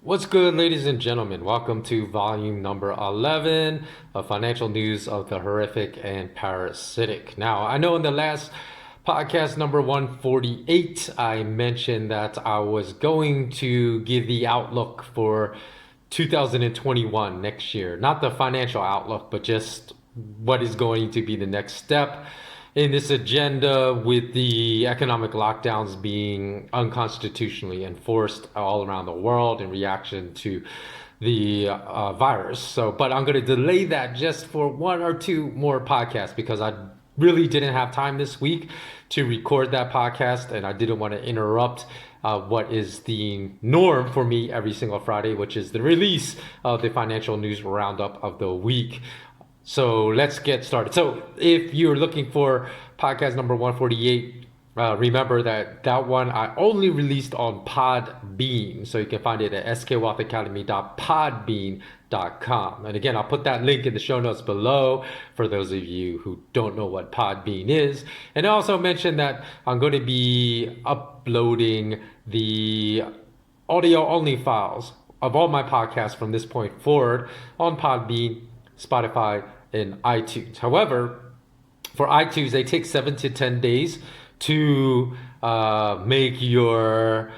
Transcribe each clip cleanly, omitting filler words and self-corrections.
What's good, ladies and gentlemen? Welcome to volume number 11 of Financial News of the Horrific and Parasitic. Now, I know in the last podcast number 148, I mentioned that I was going to give the outlook for 2021 next year. Not the financial outlook, but just what is going to be the next step in this agenda with the economic lockdowns being unconstitutionally enforced all around the world in reaction to the virus. But I'm going to delay that just for one or two more podcasts because I really didn't have time this week to record that podcast, and I didn't want to interrupt what is the norm for me every single Friday, which is the release of the financial news roundup of the week. So let's get started. So if you're looking for podcast number 148, remember that one I only released on Podbean. So you can find it at skwealthacademy.podbean.com. And again, I'll put that link in the show notes below for those of you who don't know what Podbean is. And I also mentioned that I'm going to be uploading the audio only files of all my podcasts from this point forward on Podbean, Spotify, and iTunes. However, for iTunes, they take 7 to 10 days to make your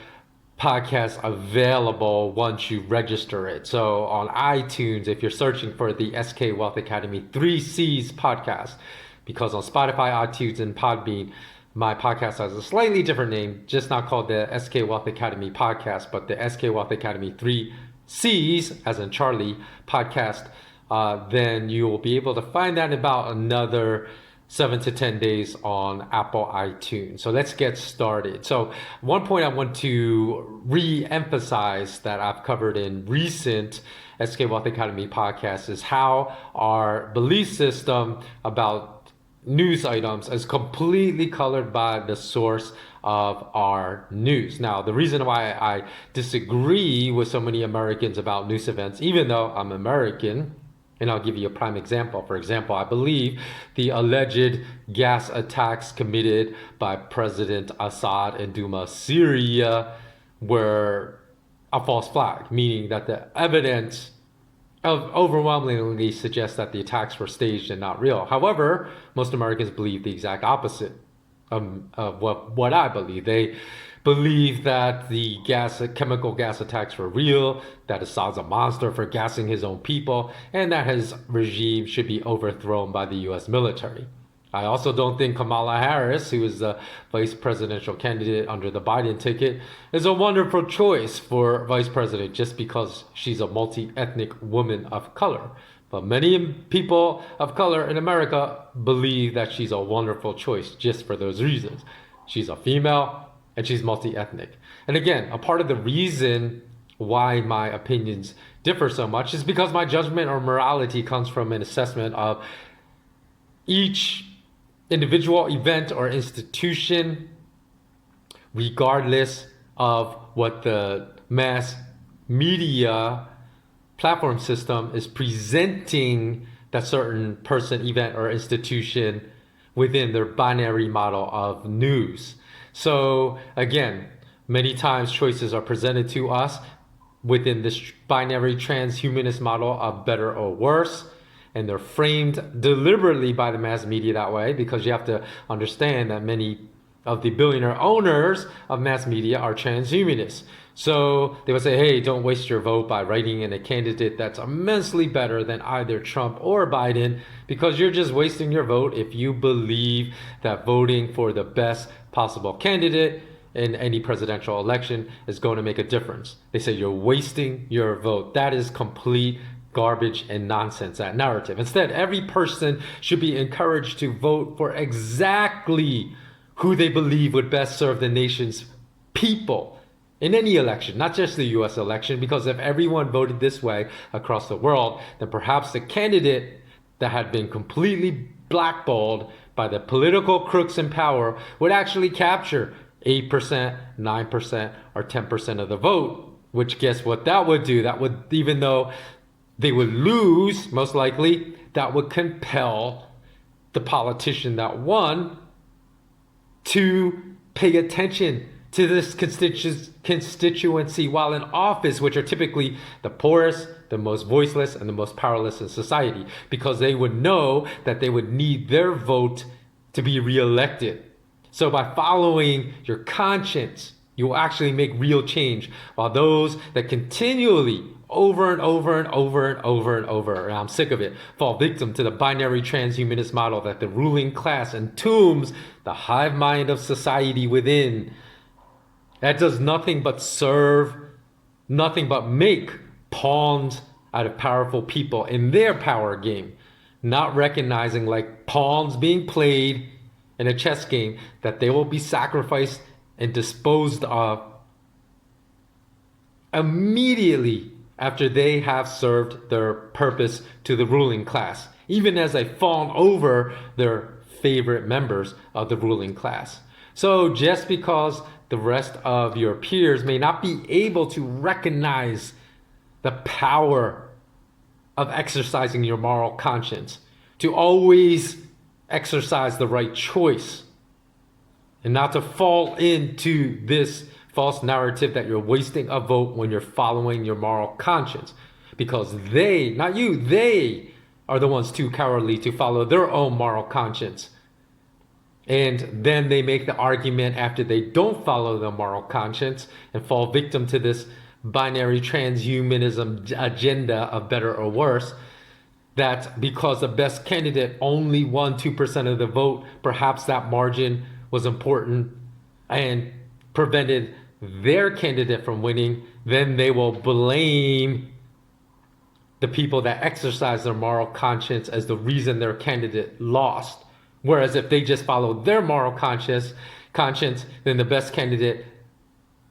podcast available once you register it. So on iTunes, if you're searching for the SK Wealth Academy 3 C's podcast, because on Spotify, iTunes, and Podbean, my podcast has a slightly different name, just not called the SK Wealth Academy podcast, but the SK Wealth Academy 3 C's, as in Charlie, podcast. Then you will be able to find that in about another 7 to 10 days on Apple iTunes. So let's get started. So one point I want to re-emphasize that I've covered in recent SK Wealth Academy podcasts is how our belief system about news items is completely colored by the source of our news. Now, the reason why I disagree with so many Americans about news events, even though I'm American, and I'll give you a prime example. For example, I believe the alleged gas attacks committed by President Assad in Douma, Syria were a false flag, meaning that the evidence overwhelmingly suggests that the attacks were staged and not real. However, most Americans believe the exact opposite of what I believe. They believe that the chemical gas attacks were real, that Assad's a monster for gassing his own people, and that his regime should be overthrown by the US military. I also don't think Kamala Harris, who is the vice presidential candidate under the Biden ticket, is a wonderful choice for vice president just because she's a multi-ethnic woman of color. But many people of color in America believe that she's a wonderful choice just for those reasons. She's a female, and she's multi-ethnic. And again, a part of the reason why my opinions differ so much is because my judgment or morality comes from an assessment of each individual event or institution, regardless of what the mass media platform system is presenting that certain person, event, or institution within their binary model of news. So again, many times choices are presented to us within this binary transhumanist model of better or worse, and they're framed deliberately by the mass media that way because you have to understand that many of the billionaire owners of mass media are transhumanists. So they would say, hey, don't waste your vote by writing in a candidate that's immensely better than either Trump or Biden, because you're just wasting your vote if you believe that voting for the best possible candidate in any presidential election is going to make a difference. They say you're wasting your vote. That is complete garbage and nonsense, that narrative. Instead, every person should be encouraged to vote for exactly who they believe would best serve the nation's people in any election, not just the US election, because if everyone voted this way across the world, then perhaps the candidate that had been completely blackballed by the political crooks in power would actually capture 8%, 9%, or 10% of the vote, which guess what that would do? That would, even though they would lose, most likely, that would compel the politician that won to pay attention to this constituency while in office, which are typically the poorest, the most voiceless, and the most powerless in society, because they would know that they would need their vote to be reelected. So by following your conscience, you will actually make real change, while those that continually over and over and over and over and over, and I'm sick of it, fall victim to the binary transhumanist model that the ruling class entombs the hive mind of society within. That does nothing but serve, nothing but make pawns out of powerful people in their power game, not recognizing, like pawns being played in a chess game, that they will be sacrificed and disposed of immediately after they have served their purpose to the ruling class, even as they fawn over their favorite members of the ruling class. So just because the rest of your peers may not be able to recognize the power of exercising your moral conscience, to always exercise the right choice, and not to fall into this false narrative that you're wasting a vote when you're following your moral conscience. Because they, not you, they are the ones too cowardly to follow their own moral conscience. And then they make the argument after they don't follow the moral conscience and fall victim to this binary transhumanism agenda of better or worse, that because the best candidate only won 2% of the vote, perhaps that margin was important and prevented their candidate from winning, then they will blame the people that exercise their moral conscience as the reason their candidate lost. Whereas if they just followed their moral conscience, then the best candidate,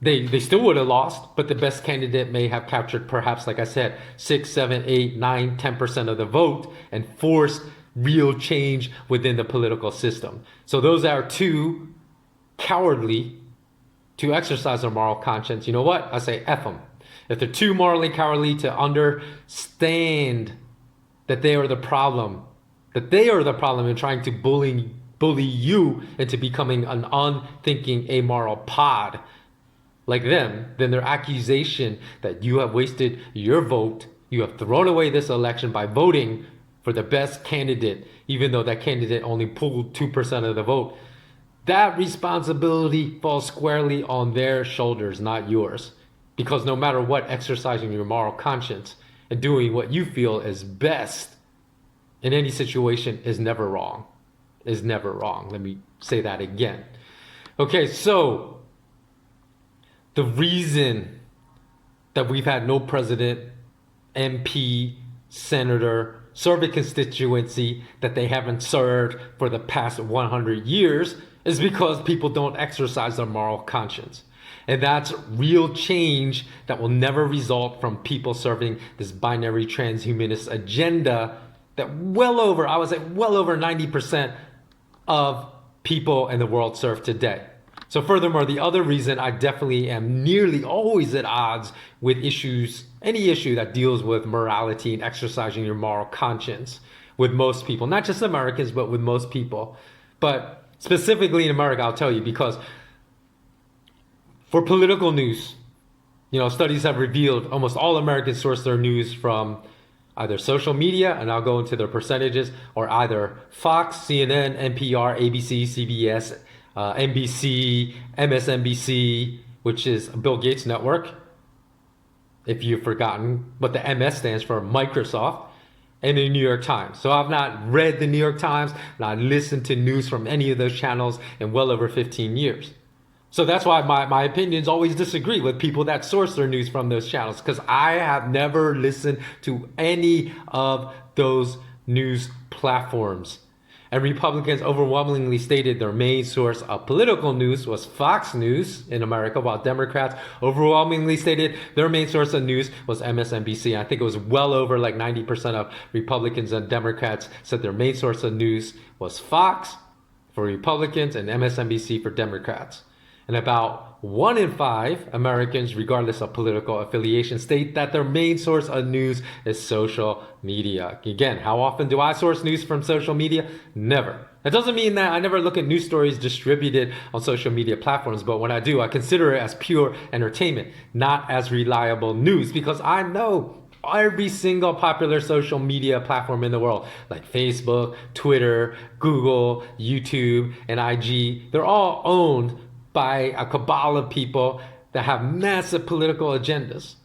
they still would have lost, but the best candidate may have captured, perhaps, like I said, 6, 7, 8, 9, 10% of the vote and forced real change within the political system. So those are too cowardly to exercise their moral conscience. You know what? I say F them. If they're too morally cowardly to understand that they are the problem, in trying to bully you into becoming an unthinking, amoral pod like them, then their accusation that you have wasted your vote, you have thrown away this election by voting for the best candidate, even though that candidate only pulled 2% of the vote, that responsibility falls squarely on their shoulders, not yours. Because no matter what, exercising your moral conscience and doing what you feel is best in any situation is never wrong. Is never wrong. Let me say that again. Okay, so the reason that we've had no president, MP, senator serve a constituency that they haven't served for the past 100 years is because people don't exercise their moral conscience. And that's real change that will never result from people serving this binary transhumanist agenda that well over 90% of people in the world serve today. So furthermore, the other reason I definitely am nearly always at odds with any issue that deals with morality and exercising your moral conscience with most people, not just Americans, but with most people. But specifically in America, I'll tell you, because for political news, studies have revealed almost all Americans source their news from either social media, and I'll go into their percentages, or either Fox, CNN, NPR, ABC, CBS, NBC, MSNBC, which is Bill Gates' network, if you've forgotten what the MS stands for, Microsoft, and the New York Times. So I've not read the New York Times, not listened to news from any of those channels in well over 15 years. So that's why my opinions always disagree with people that source their news from those channels, because I have never listened to any of those news platforms. And Republicans overwhelmingly stated their main source of political news was Fox News in America, while Democrats overwhelmingly stated their main source of news was MSNBC. I think it was well over 90% of Republicans and Democrats said their main source of news was Fox for Republicans and MSNBC for Democrats. And about 1 in 5 Americans, regardless of political affiliation, state that their main source of news is social media. Again, how often do I source news from social media? Never. That doesn't mean that I never look at news stories distributed on social media platforms, but when I do, I consider it as pure entertainment, not as reliable news, because I know every single popular social media platform in the world, like Facebook, Twitter, Google, YouTube, and IG, they're all owned by a cabal of people that have massive political agendas.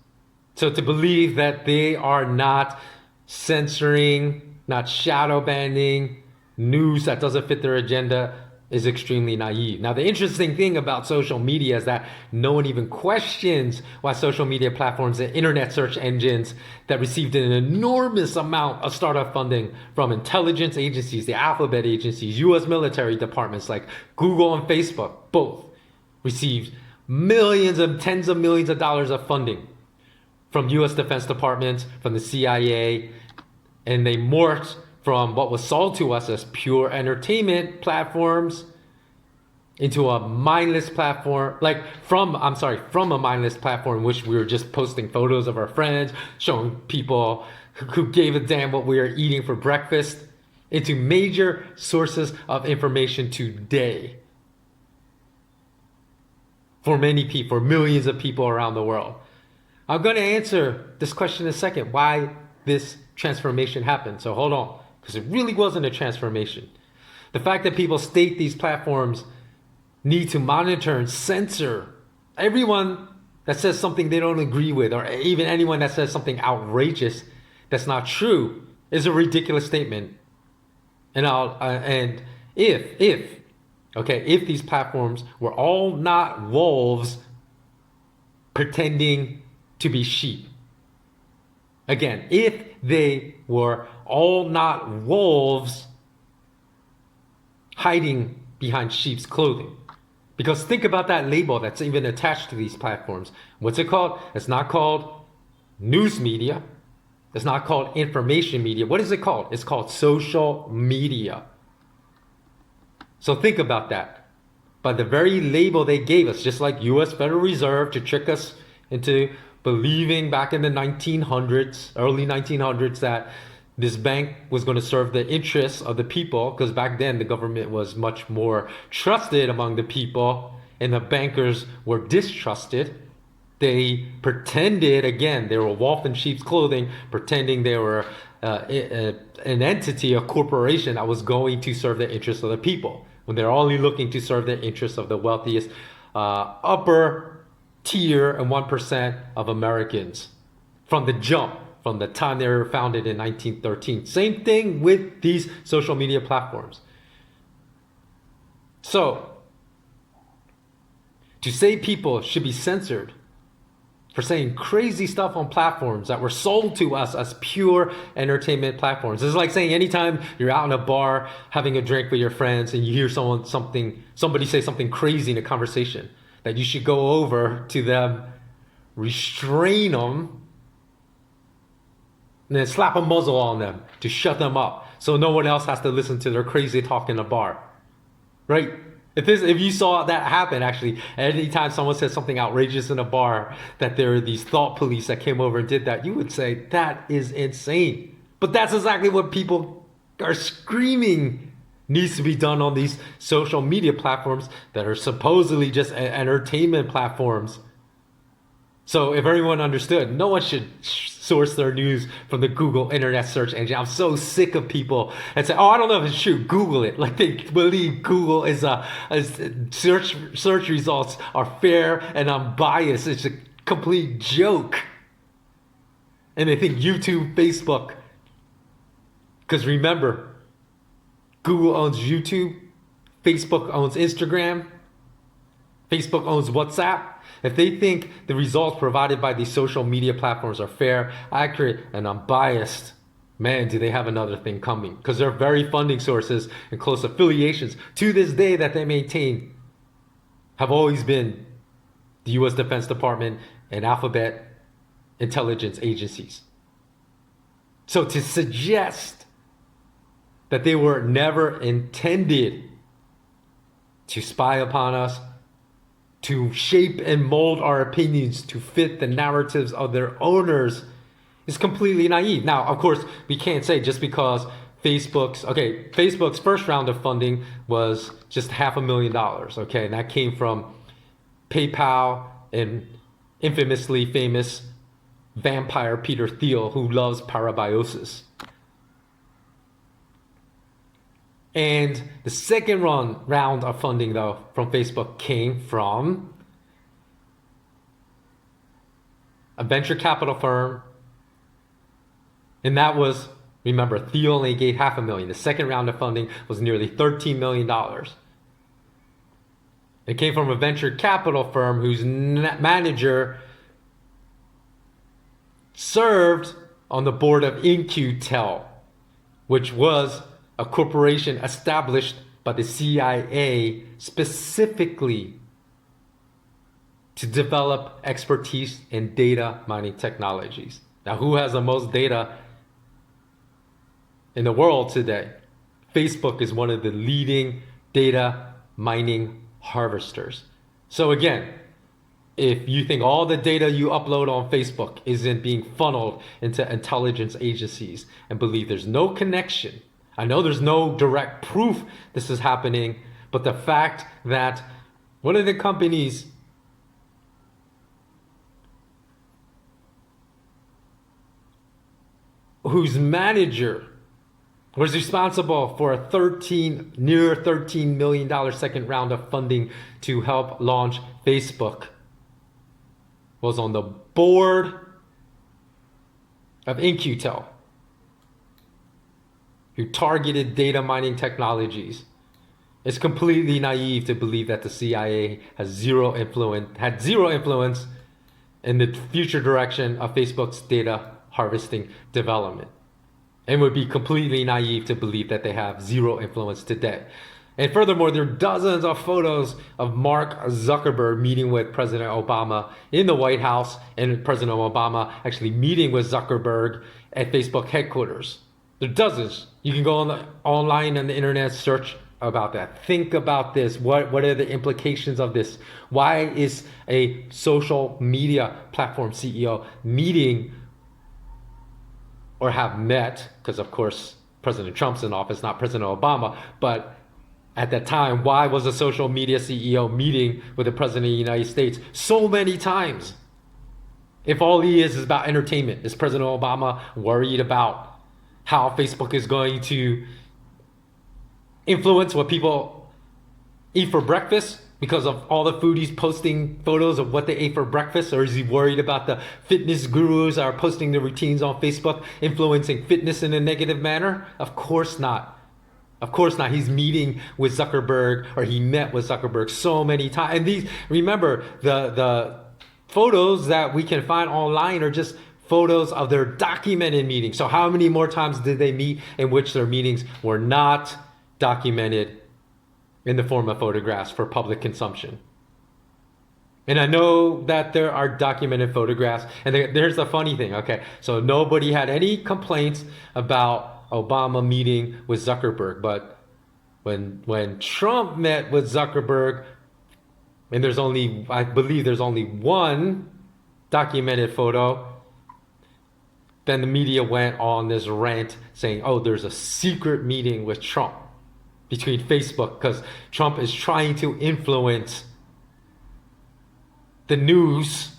So to believe that they are not censoring, not shadow banning news that doesn't fit their agenda is extremely naive. Now, the interesting thing about social media is that no one even questions why social media platforms and internet search engines that received an enormous amount of startup funding from intelligence agencies, the alphabet agencies, US military departments like Google and Facebook, both received millions and tens of millions of dollars of funding from US Defense Department, from the CIA, and they morphed from what was sold to us as pure entertainment platforms into a mindless platform, from a mindless platform in which we were just posting photos of our friends, showing people who gave a damn what we were eating for breakfast, into major sources of information today. For many people, for millions of people around the world. I'm going to answer this question in a second, why this transformation happened. So hold on, because it really wasn't a transformation. The fact that people state these platforms need to monitor and censor everyone that says something they don't agree with, or even anyone that says something outrageous that's not true, is a ridiculous statement. And if these platforms were all not wolves pretending to be sheep. Again, if they were all not wolves hiding behind sheep's clothing. Because think about that label that's even attached to these platforms. What's it called? It's not called news media. It's not called information media. What is it called? It's called social media. So think about that. By the very label they gave us, just like US Federal Reserve to trick us into believing back in the 1900s, early 1900s, that this bank was going to serve the interests of the people, because back then the government was much more trusted among the people and the bankers were distrusted. They pretended, again, they were wolf in sheep's clothing, pretending they were an entity, a corporation that was going to serve the interests of the people, when they're only looking to serve the interests of the wealthiest upper tier and 1% of Americans from the jump, from the time they were founded in 1913. Same thing with these social media platforms. So, to say people should be censored for saying crazy stuff on platforms that were sold to us as pure entertainment platforms. It's like saying anytime you're out in a bar having a drink with your friends and you hear somebody say something crazy in a conversation, that you should go over to them, restrain them, and then slap a muzzle on them to shut them up so no one else has to listen to their crazy talk in a bar. Right? If you saw that happen, actually, anytime someone said something outrageous in a bar, that there are these thought police that came over and did that, you would say, that is insane. But that's exactly what people are screaming needs to be done on these social media platforms that are supposedly just entertainment platforms. So if everyone understood, no one should source their news from the Google internet search engine. I'm so sick of people that say, oh, I don't know if it's true, Google it. Like they believe Google is search results are fair and unbiased. It's a complete joke. And they think YouTube, Facebook. Because remember, Google owns YouTube, Facebook owns Instagram, Facebook owns WhatsApp. If they think the results provided by these social media platforms are fair, accurate, and unbiased, man, do they have another thing coming. Because their very funding sources and close affiliations to this day that they maintain have always been the US Defense Department and alphabet intelligence agencies. So to suggest that they were never intended to spy upon us, to shape and mold our opinions to fit the narratives of their owners is completely naive. Now, of course, we can't say just because Facebook's first round of funding was just $500,000, okay? And that came from PayPal and infamously famous vampire Peter Thiel, who loves parabiosis. And the second round of funding, though, from Facebook came from a venture capital firm. And that was, remember, Thiel only gave $500,000. The second round of funding was nearly $13 million. It came from a venture capital firm whose manager served on the board of In-Q-Tel, which was a corporation established by the CIA specifically to develop expertise in data mining technologies. Now, who has the most data in the world today? Facebook is one of the leading data mining harvesters. So again, if you think all the data you upload on Facebook isn't being funneled into intelligence agencies and believe there's no connection, I know there's no direct proof this is happening, but the fact that one of the companies whose manager was responsible for a near $13 million second round of funding to help launch Facebook was on the board of In-Q-Tel, who targeted data mining technologies. It's completely naive to believe that the CIA had zero influence in the future direction of Facebook's data harvesting development. And would be completely naive to believe that they have zero influence today. And furthermore, there are dozens of photos of Mark Zuckerberg meeting with President Obama in the White House, and President Obama actually meeting with Zuckerberg at Facebook headquarters. There are dozens. You can go online on the internet, search about that. Think about this. What are the implications of this? Why is a social media platform CEO meeting or have met, because of course President Trump's in office, not President Obama, but at that time, why was a social media CEO meeting with the President of the United States so many times? If all he is about entertainment, is President Obama worried about how Facebook is going to influence what people eat for breakfast because of all the foodies posting photos of what they ate for breakfast? Or is he worried about the fitness gurus that are posting their routines on Facebook influencing fitness in a negative manner? Of course not. Of course not. He's meeting with Zuckerberg, or he met with Zuckerberg so many times. And these, remember, the photos that we can find online are just photos of their documented meetings. So how many more times did they meet in which their meetings were not documented in the form of photographs for public consumption? And I know that there are documented photographs, and there's the funny thing, okay? So nobody had any complaints about Obama meeting with Zuckerberg, but when Trump met with Zuckerberg, and I believe there's only one documented photo, then the media went on this rant saying, oh, there's a secret meeting with Trump between Facebook because Trump is trying to influence the news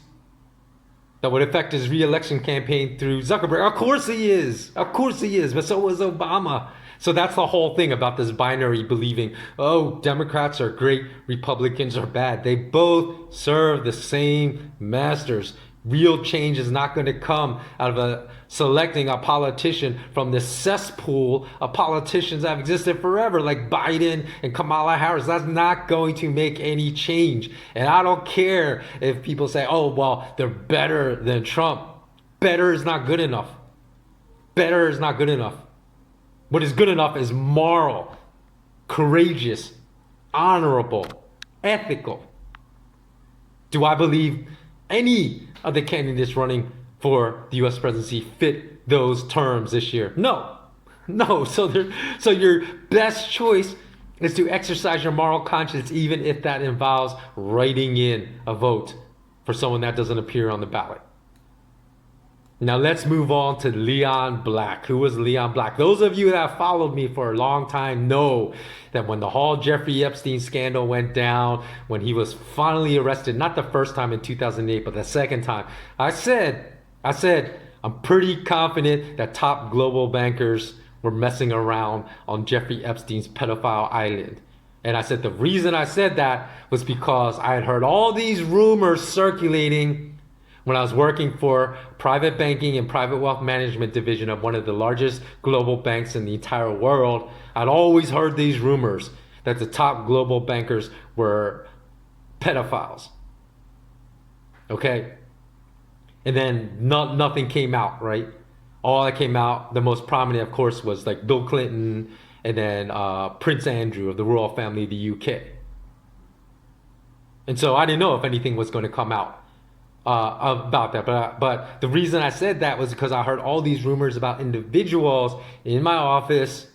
that would affect his re-election campaign through Zuckerberg. Of course he is. Of course he is. But so was Obama. So that's the whole thing about this binary believing, oh, Democrats are great, Republicans are bad. They both serve the same masters. Real change is not going to come out of selecting a politician from the cesspool of politicians that have existed forever, like Biden and Kamala Harris. That's not going to make any change. And I don't care if people say, oh, well, they're better than Trump. Better is not good enough. Better is not good enough. What is good enough is moral, courageous, honorable, ethical. Do I believe any of the candidates running for the U.S. presidency fit those terms this year? No. So your best choice is to exercise your moral conscience, even if that involves writing in a vote for someone that doesn't appear on the ballot. Now let's move on to Leon Black. Who was Leon Black? Those of you that have followed me for a long time know that when the whole Jeffrey Epstein scandal went down, when he was finally arrested, not the first time in 2008, but the second time, I said, I'm pretty confident that top global bankers were messing around on Jeffrey Epstein's pedophile island. And I said the reason I said that was because I had heard all these rumors circulating when I was working for private banking and private wealth management division of one of the largest global banks in the entire world. I'd always heard these rumors that the top global bankers were pedophiles. Okay? And then nothing came out, right? All that came out, the most prominent, of course, was like Bill Clinton and then Prince Andrew of the royal family of the UK. And so I didn't know if anything was going to come out about that. But the reason I said that was because I heard all these rumors about individuals in my office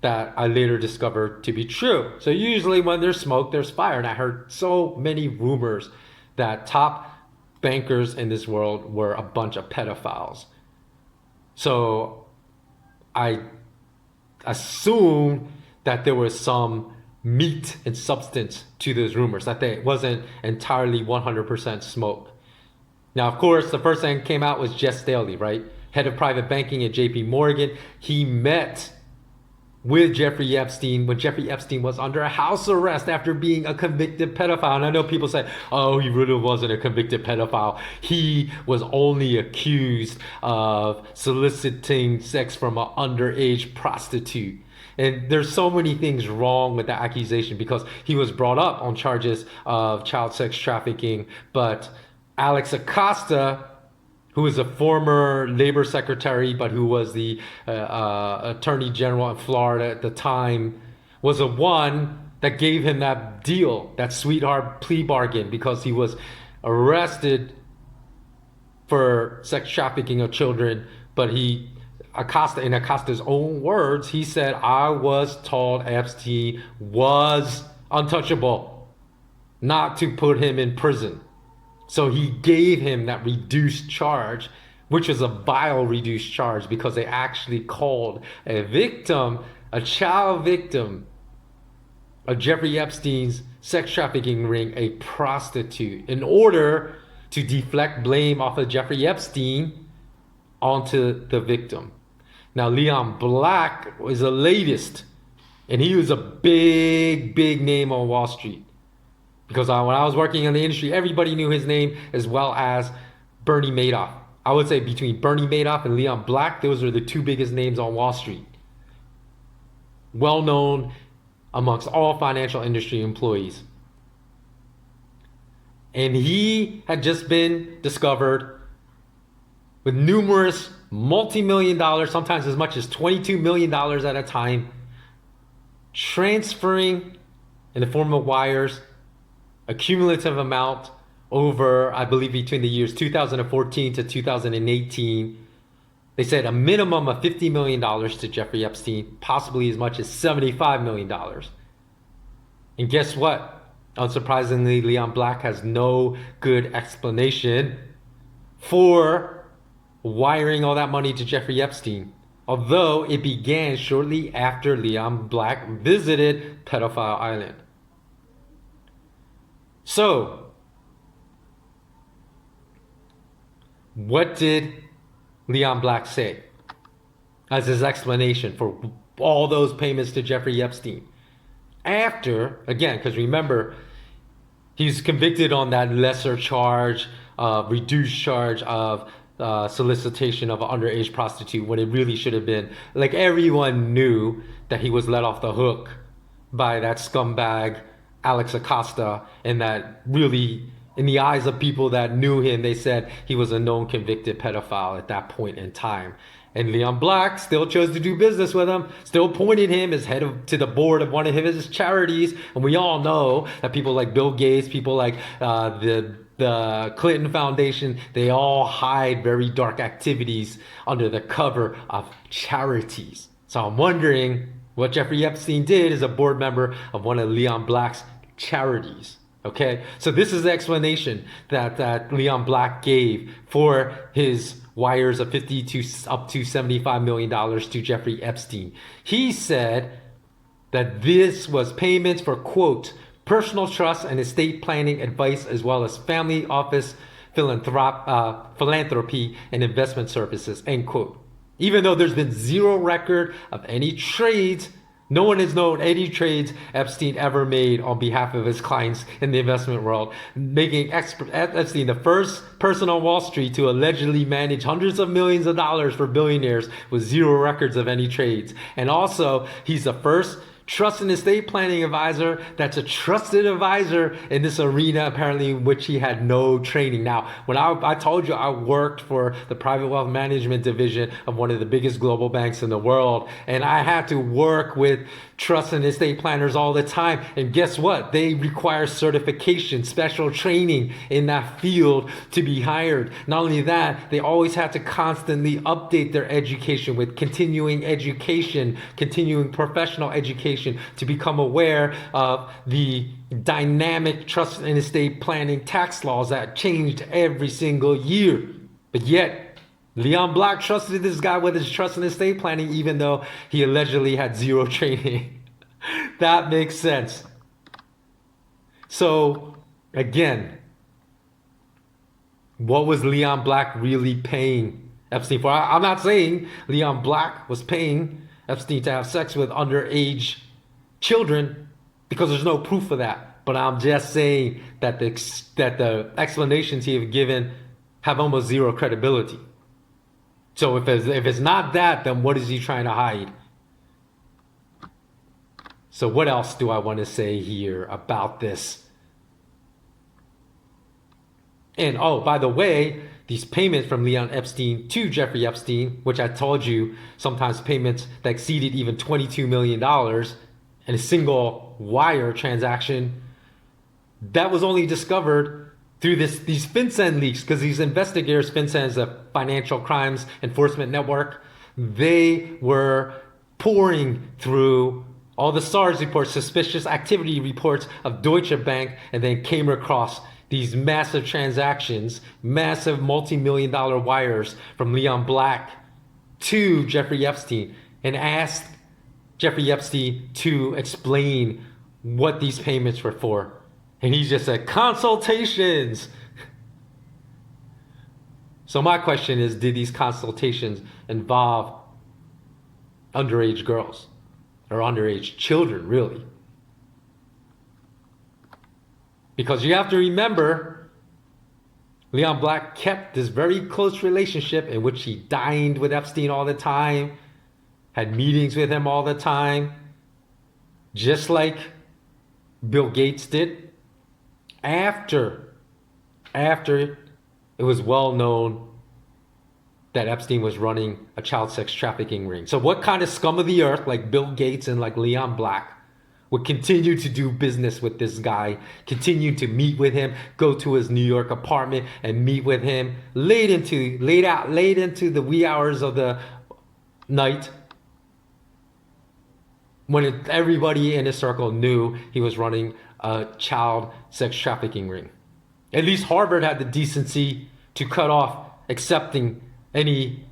that I later discovered to be true. So usually when there's smoke, there's fire. And I heard so many rumors that top bankers in this world were a bunch of pedophiles. So I assumed that there was some meat and substance to those rumors, that they wasn't entirely 100% smoke. Now, of course, the first thing that came out was Jess Staley, right? Head of private banking at JP Morgan. He met with Jeffrey Epstein when Jeffrey Epstein was under house arrest after being a convicted pedophile. And I know people say, oh, he really wasn't a convicted pedophile. He was only accused of soliciting sex from an underage prostitute. And there's so many things wrong with that accusation because he was brought up on charges of child sex trafficking. But Alex Acosta, who is a former labor secretary, but who was the attorney general in Florida at the time, was the one that gave him that deal, that sweetheart plea bargain, because he was arrested for sex trafficking of children. But Acosta, in Acosta's own words, he said, I was told Epstein was untouchable, not to put him in prison. So he gave him that reduced charge, which was a vile reduced charge because they actually called a victim, a child victim of Jeffrey Epstein's sex trafficking ring, a prostitute, in order to deflect blame off of Jeffrey Epstein onto the victim. Now, Leon Black was the latest, and he was a big name on Wall Street. Because when I was working in the industry, everybody knew his name, as well as Bernie Madoff. I would say between Bernie Madoff and Leon Black, those are the two biggest names on Wall Street. Well known amongst all financial industry employees. And he had just been discovered with numerous multi-million dollars, sometimes as much as $22 million at a time, transferring in the form of wires a cumulative amount over, I believe, between the years 2014 to 2018. They said a minimum of $50 million to Jeffrey Epstein, possibly as much as $75 million. And guess what? Unsurprisingly, Leon Black has no good explanation for wiring all that money to Jeffrey Epstein, although it began shortly after Leon Black visited Pedophile Island. So, what did Leon Black say as his explanation for all those payments to Jeffrey Epstein? After, again, because remember, he's convicted on that lesser charge, reduced charge of solicitation of an underage prostitute, when it really should have been, like, everyone knew that he was let off the hook by that scumbag Alex Acosta, and that really, in the eyes of people that knew him, they said he was a known convicted pedophile at that point in time. And Leon Black still chose to do business with him, still appointed him as to the board of one of his charities. And we all know that people like Bill Gates, people like the Clinton Foundation, they all hide very dark activities under the cover of charities. So I'm wondering What Jeffrey Epstein did is a board member of one of Leon Black's charities. Okay, so this is the explanation that Leon Black gave for his wires of 50 to up to $75 million to Jeffrey Epstein. He said that this was payments for, quote, personal trust and estate planning advice, as well as family office philanthropy and investment services, end quote. Even though there's been zero record of any trades, no one has known any trades Epstein ever made on behalf of his clients in the investment world, making Epstein the first person on Wall Street to allegedly manage hundreds of millions of dollars for billionaires with zero records of any trades. And also, he's the first trust and estate planning advisor that's a trusted advisor in this arena, apparently, in which he had no training. Now, when I told you I worked for the private wealth management division of one of the biggest global banks in the world, and I had to work with trust and estate planners all the time. And guess what? They require certification, special training in that field to be hired. Not only that, they always had to constantly update their education with continuing education, continuing professional education to become aware of the dynamic trust and estate planning tax laws that changed every single year. But yet, Leon Black trusted this guy with his trust and estate planning, even though he allegedly had zero training. That makes sense. So, again, what was Leon Black really paying Epstein for? I'm not saying Leon Black was paying Epstein to have sex with underage children, because there's no proof of that. But I'm just saying that the explanations he have given have almost zero credibility. So if it's not that, then what is he trying to hide? So what else do I want to say here about this? And oh, by the way, these payments from Leon Epstein to Jeffrey Epstein, which I told you, sometimes payments that exceeded even $22 million in a single wire transaction, that was only discovered through these FinCEN leaks, because these investigators, FinCEN is a financial crimes enforcement network, they were pouring through all the SARS reports, suspicious activity reports of Deutsche Bank, and then came across these massive transactions, massive multi-million dollar wires from Leon Black to Jeffrey Epstein, and asked Jeffrey Epstein to explain what these payments were for. And he just said, consultations. So my question is, did these consultations involve underage girls or underage children, really? Because you have to remember, Leon Black kept this very close relationship in which he dined with Epstein all the time, had meetings with him all the time, just like Bill Gates did. After it was well known that Epstein was running a child sex trafficking ring. So what kind of scum of the earth, like Bill Gates and like Leon Black, would continue to do business with this guy, continue to meet with him, go to his New York apartment and meet with him late into the wee hours of the night, when everybody in his circle knew he was running a child sex trafficking ring? At least Harvard had the decency to cut off accepting any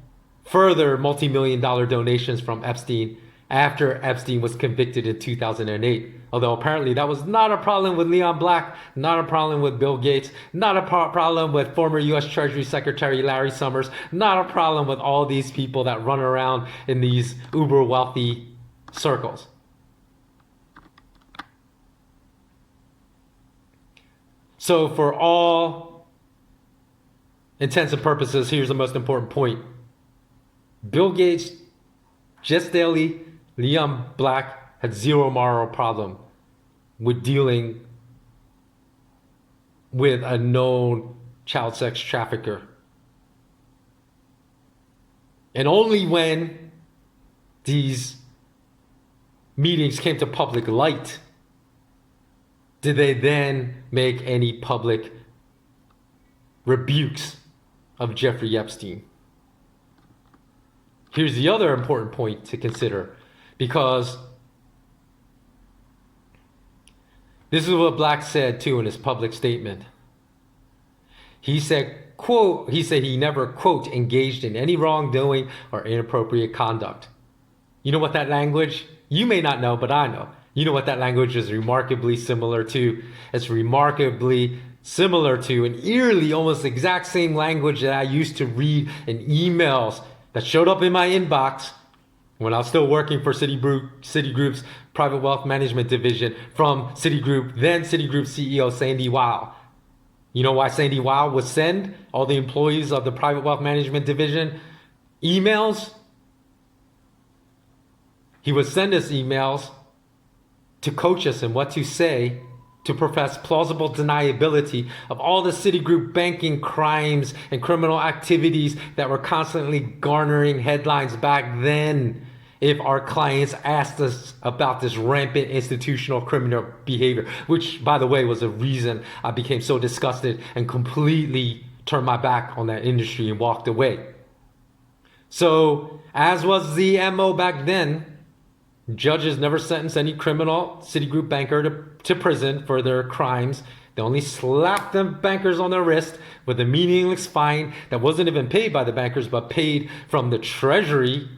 further multi-million dollar donations from Epstein after Epstein was convicted in 2008. Although apparently that was not a problem with Leon Black, not a problem with Bill Gates, not a problem with former US Treasury Secretary Larry Summers, not a problem with all these people that run around in these uber wealthy circles. So for all intents and purposes, here's the most important point. Bill Gates, Jess Daly, Leon Black had zero moral problem with dealing with a known child sex trafficker. And only when these meetings came to public light did they then make any public rebukes of Jeffrey Epstein. Here's the other important point to consider, because This is what Black said too in his public statement. He said, quote, he never, quote, engaged in any wrongdoing or inappropriate conduct. You know what that language, you may not know, but I know. You know what that language is remarkably similar to? It's remarkably similar to an eerily almost exact same language that I used to read in emails that showed up in my inbox when I was still working for Citigroup's private wealth management division from Citigroup, then Citigroup CEO Sandy Weil. You know why Sandy Weil would send all the employees of the private wealth management division emails? He would send us emails to coach us in what to say, to profess plausible deniability of all the Citigroup banking crimes and criminal activities that were constantly garnering headlines back then. If our clients asked us about this rampant institutional criminal behavior, which, by the way, was the reason I became so disgusted and completely turned my back on that industry and walked away. So, as was the MO back then, judges never sentenced any criminal Citigroup banker to prison for their crimes. They only slapped the bankers on the wrist with a meaningless fine that wasn't even paid by the bankers, but paid from the treasury,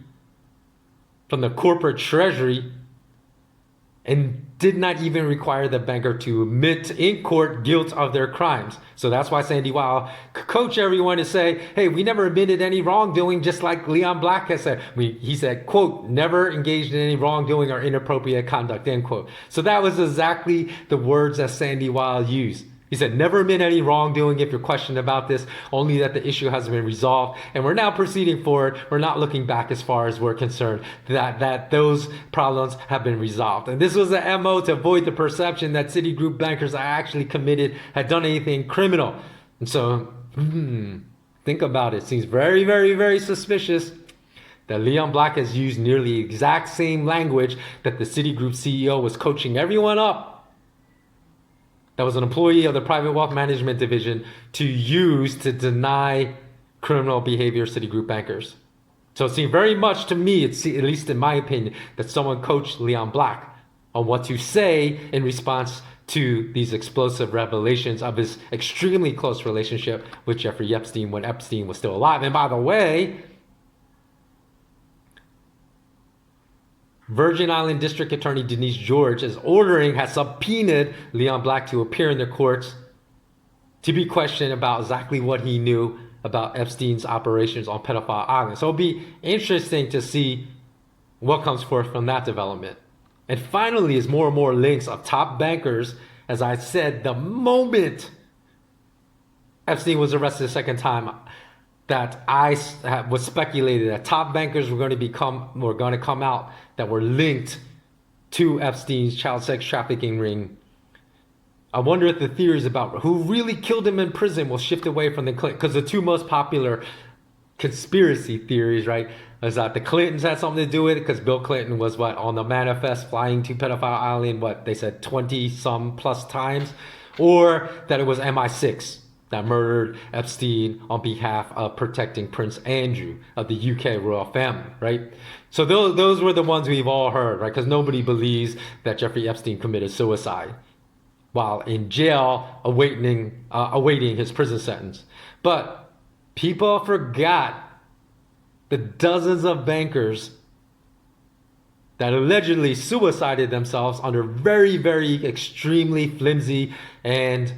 from the corporate treasury, and did not even require the banker to admit in court guilt of their crimes. So that's why Sandy Weil could coach everyone to say, hey, we never admitted any wrongdoing, just like Leon Black has said. He said, quote, never engaged in any wrongdoing or inappropriate conduct, end quote. So that was exactly the words that Sandy Weil used. He said, never admit any wrongdoing if you're questioned about this, only that the issue hasn't been resolved. And we're now proceeding forward. We're not looking back as far as we're concerned, that those problems have been resolved. And this was the MO to avoid the perception that Citigroup bankers actually had done anything criminal. And so, think about it. It seems very, very, very suspicious that Leon Black has used nearly the exact same language that the Citigroup CEO was coaching everyone up that was an employee of the private wealth management division to use to deny criminal behavior Citigroup bankers. So it seemed very much to me, at least in my opinion, that someone coached Leon Black on what to say in response to these explosive revelations of his extremely close relationship with Jeffrey Epstein when Epstein was still alive. And by the way, Virgin Island District Attorney Denise George has subpoenaed Leon Black to appear in the courts to be questioned about exactly what he knew about Epstein's operations on Pedophile Island. So it'll be interesting to see what comes forth from that development. And finally, as more and more links of top bankers, as I said, the moment Epstein was arrested a second time, that was speculated that top bankers were going to come out that were linked to Epstein's child sex trafficking ring. I wonder if the theories about who really killed him in prison will shift away from the Clinton, because the two most popular conspiracy theories, right, is that the Clintons had something to do with it, because Bill Clinton was on the manifest flying to Pedophile Island, they said 20 some plus times, or that it was MI6 that murdered Epstein on behalf of protecting Prince Andrew of the UK royal family, right? So those were the ones we've all heard, right? Because nobody believes that Jeffrey Epstein committed suicide while in jail awaiting his prison sentence. But people forgot the dozens of bankers that allegedly suicided themselves under very, very extremely flimsy and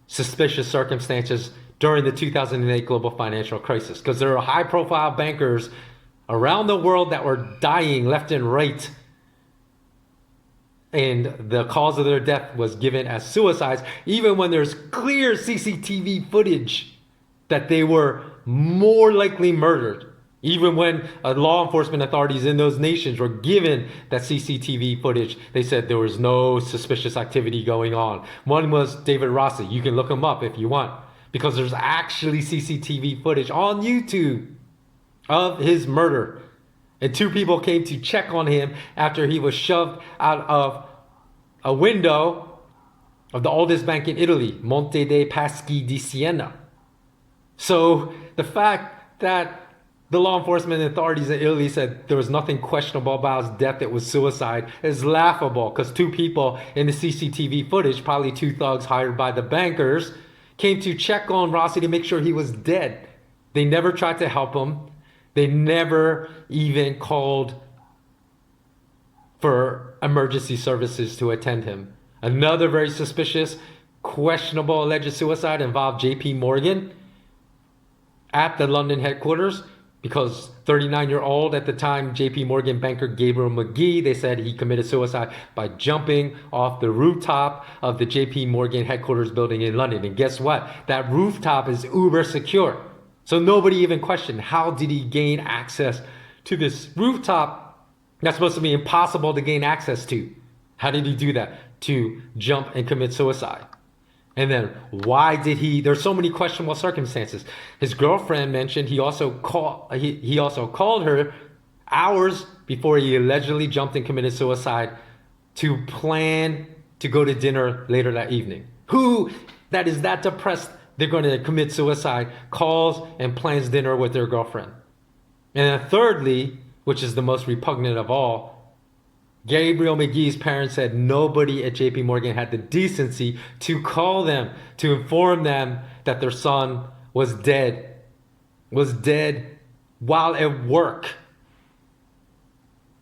suspicious circumstances during the 2008 global financial crisis, because there are high-profile bankers around the world that were dying left and right, and the cause of their death was given as suicides, even when there's clear CCTV footage that they were more likely murdered. Even when law enforcement authorities in those nations were given that CCTV footage, they said there was no suspicious activity going on. One was David Rossi. You can look him up if you want, because there's actually CCTV footage on YouTube of his murder. And two people came to check on him after he was shoved out of a window of the oldest bank in Italy, Monte dei Paschi di Siena. So the fact that The law enforcement authorities in Italy said there was nothing questionable about his death. It was suicide. It's laughable because two people in the CCTV footage, probably two thugs hired by the bankers, came to check on Rossi to make sure he was dead. They never tried to help him. They never even called for emergency services to attend him. Another very suspicious, questionable alleged suicide involved JP Morgan at the London headquarters, because 39-year-old at the time JP Morgan banker Gabriel McGee, they said he committed suicide by jumping off the rooftop of the JP Morgan headquarters building in London. And guess what? That rooftop is uber secure. So nobody even questioned, how did he gain access to this rooftop that's supposed to be impossible to gain access to? How did he do that? To jump and commit suicide. And then why did he? There's so many questionable circumstances. His girlfriend mentioned he also called her hours before he allegedly jumped and committed suicide to plan to go to dinner later that evening. Who that is that depressed they're going to commit suicide calls and plans dinner with their girlfriend? And then thirdly, which is the most repugnant of all, Gabriel McGee's parents said nobody at JP Morgan had the decency to call them, to inform them that their son was dead while at work.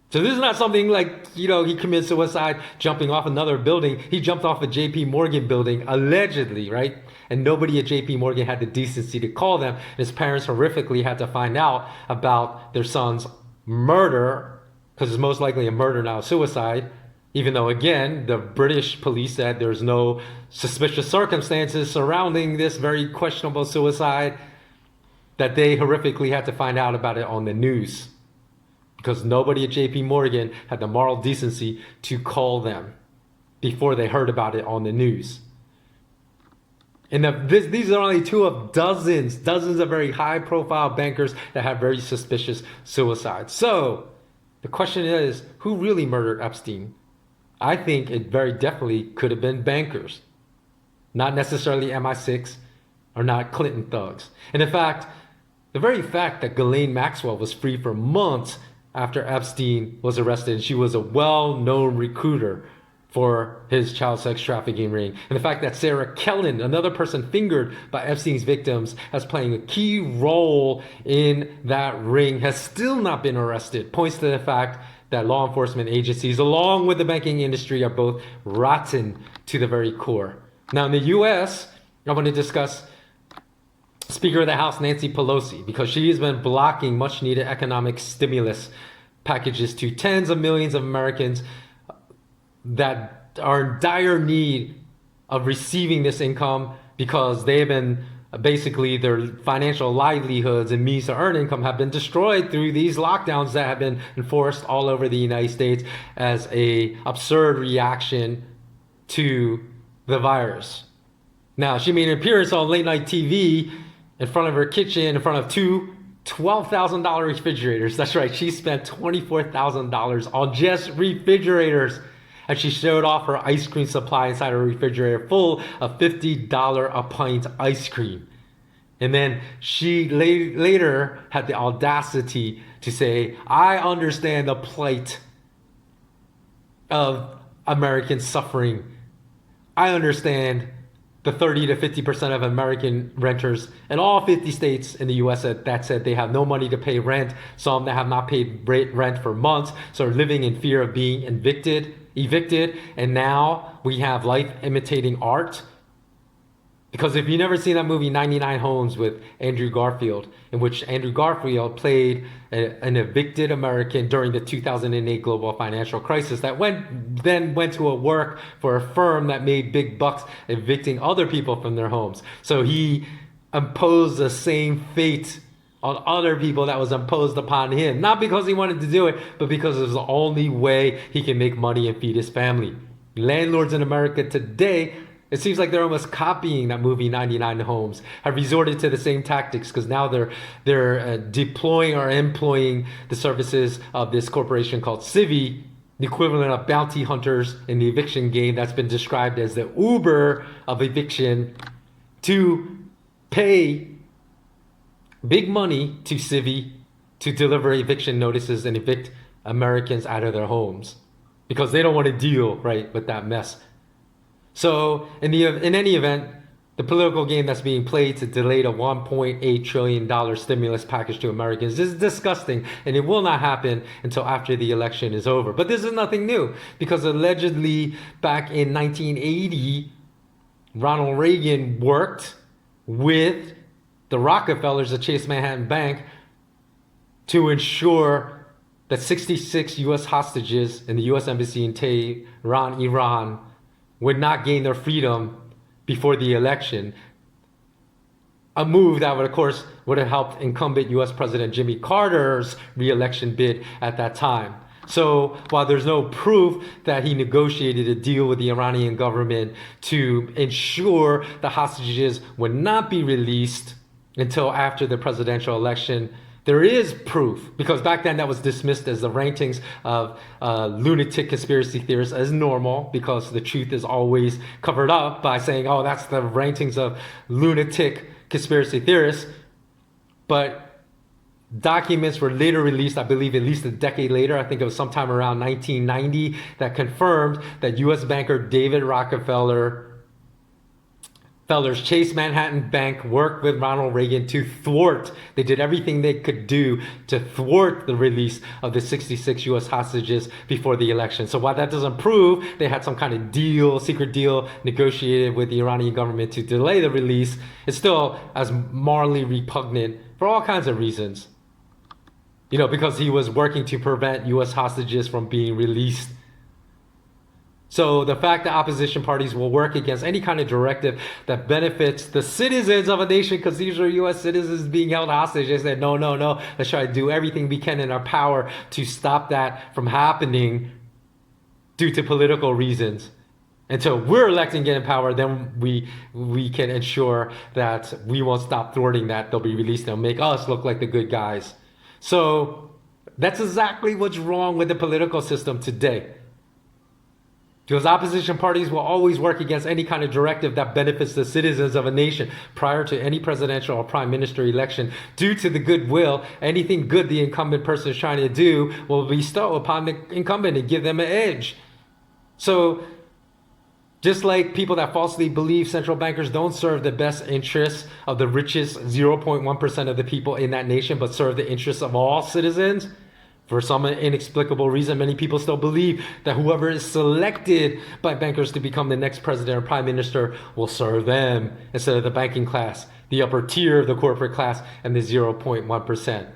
So this is not something like, he committed suicide jumping off another building. He jumped off a JP Morgan building, allegedly, right? And nobody at JP Morgan had the decency to call them. His parents horrifically had to find out about their son's murder, because it's most likely a murder, now suicide, even though, again, the British police said there's no suspicious circumstances surrounding this very questionable suicide, that they horrifically had to find out about it on the news, because nobody at JP Morgan had the moral decency to call them before they heard about it on the news. And these are only two of dozens of very high-profile bankers that have very suspicious suicides. So the question is, who really murdered Epstein? I think it very definitely could have been bankers, not necessarily MI6 or not Clinton thugs. And in fact, the very fact that Ghislaine Maxwell was free for months after Epstein was arrested, and she was a well-known recruiter for his child sex trafficking ring. And the fact that Sarah Kellen, another person fingered by Epstein's victims as playing a key role in that ring, has still not been arrested, points to the fact that law enforcement agencies, along with the banking industry, are both rotten to the very core. Now in the US, I want to discuss Speaker of the House Nancy Pelosi, because she has been blocking much needed economic stimulus packages to tens of millions of Americans that are in dire need of receiving this income, because they have been basically, their financial livelihoods and means to earn income have been destroyed through these lockdowns that have been enforced all over the United States as a absurd reaction to the virus. Now, she made an appearance on late night TV in front of her kitchen in front of two $12,000 refrigerators. That's right, she spent $24,000 on just refrigerators. And she showed off her ice cream supply inside her refrigerator full of $50 a pint ice cream. And then she later had the audacity to say, I understand the plight of Americans suffering. I understand the 30 to 50% of American renters in all 50 states in the US that said they have no money to pay rent. Some that have not paid rent for months, so are living in fear of being evicted. And now we have life imitating art. Because if you've never seen that movie 99 Homes with Andrew Garfield, in which Andrew Garfield played an evicted American during the 2008 global financial crisis that went to work for a firm that made big bucks evicting other people from their homes. So he imposed the same fate on other people that was imposed upon him, not because he wanted to do it, but because it was the only way he can make money and feed his family. Landlords in America today, it seems like they're almost copying that movie 99 Homes, have resorted to the same tactics, because now they're deploying or employing the services of this corporation called Civi, the equivalent of bounty hunters in the eviction game that's been described as the Uber of eviction, to pay big money to Civi to deliver eviction notices and evict Americans out of their homes because they don't want to deal, right, with that mess. So in any event, the political game that's being played to delay the $1.8 trillion stimulus package to Americans is disgusting, and it will not happen until after the election is over. But this is nothing new, because allegedly back in 1980, Ronald Reagan worked with the Rockefellers at Chase Manhattan Bank to ensure that 66 U.S. hostages in the U.S. Embassy in Tehran, Iran, would not gain their freedom before the election. A move that would, of course, would have helped incumbent U.S. President Jimmy Carter's re-election bid at that time. So while there's no proof that he negotiated a deal with the Iranian government to ensure the hostages would not be released until after the presidential election, there is proof, because back then that was dismissed as the rantings of lunatic conspiracy theorists as normal, because the truth is always covered up by saying, oh, that's the rantings of lunatic conspiracy theorists. But documents were later released, I believe at least a decade later, I think it was sometime around 1990, that confirmed that U.S. banker David Rockefeller's Chase Manhattan Bank worked with Ronald Reagan to thwart, they did everything they could do to thwart the release of the 66 U.S. hostages before the election. So while that doesn't prove they had some kind of deal, secret deal negotiated with the Iranian government to delay the release, it's still as morally repugnant for all kinds of reasons. You know, because he was working to prevent U.S. hostages from being released. So the fact that opposition parties will work against any kind of directive that benefits the citizens of a nation, because these are U.S. citizens being held hostage, they said, no, let's try to do everything we can in our power to stop that from happening due to political reasons. Until we're elected and get in power, then we can ensure that we won't stop thwarting that. They'll be released. They'll make us look like the good guys. So that's exactly what's wrong with the political system today. Because opposition parties will always work against any kind of directive that benefits the citizens of a nation prior to any presidential or prime minister election. Due to the goodwill, anything good the incumbent person is trying to do will bestow upon the incumbent and give them an edge. So just like people that falsely believe central bankers don't serve the best interests of the richest 0.1% of the people in that nation, but serve the interests of all citizens, for some inexplicable reason, many people still believe that whoever is selected by bankers to become the next president or prime minister will serve them instead of the banking class, the upper tier of the corporate class, and the 0.1%.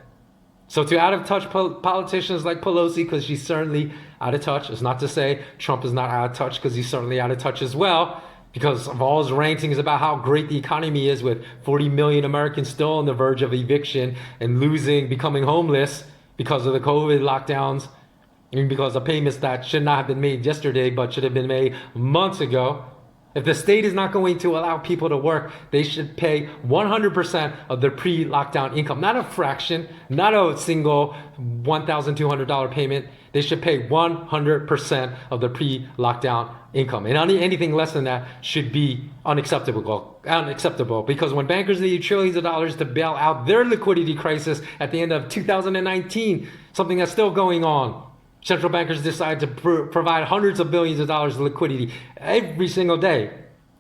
So to out-of-touch politicians like Pelosi, because she's certainly out of touch, is not to say Trump is not out of touch, because he's certainly out of touch as well, because of all his rantings about how great the economy is, with 40 million Americans still on the verge of eviction and becoming homeless because of the COVID lockdowns, and because of payments that should not have been made yesterday, but should have been made months ago. If the state is not going to allow people to work, they should pay 100% of their pre-lockdown income. Not a fraction, not a single $1,200 payment. They should pay 100% of the pre-lockdown income. And anything less than that should be unacceptable. Because when bankers need trillions of dollars to bail out their liquidity crisis at the end of 2019, something that's still going on, central bankers decide to provide hundreds of billions of dollars of liquidity every single day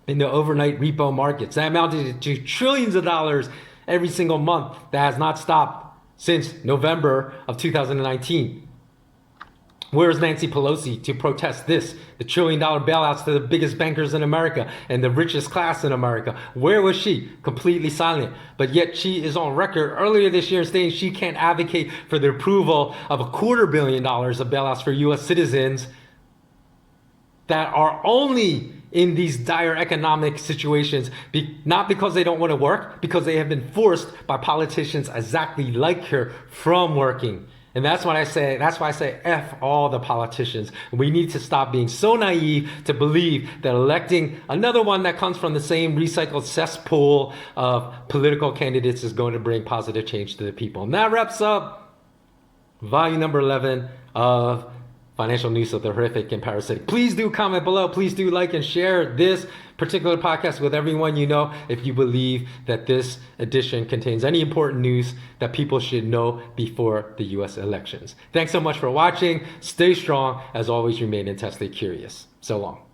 in the overnight repo markets. That amounted to trillions of dollars every single month. That has not stopped since November of 2019. Where is Nancy Pelosi to protest this? The $1 trillion bailouts to the biggest bankers in America and the richest class in America. Where was she? Completely silent. But yet she is on record earlier this year saying she can't advocate for the approval of $250 million of bailouts for U.S. citizens that are only in these dire economic situations, not because they don't want to work, because they have been forced by politicians exactly like her from working. And that's why I say F all the politicians. We need to stop being so naive to believe that electing another one that comes from the same recycled cesspool of political candidates is going to bring positive change to the people. And that wraps up volume number 11 of financial news so horrific and parasitic. Please do comment below. Please do like and share this particular podcast with everyone you know if you believe that this edition contains any important news that people should know before the US elections. Thanks so much for watching. Stay strong. As always, remain intensely curious. So long.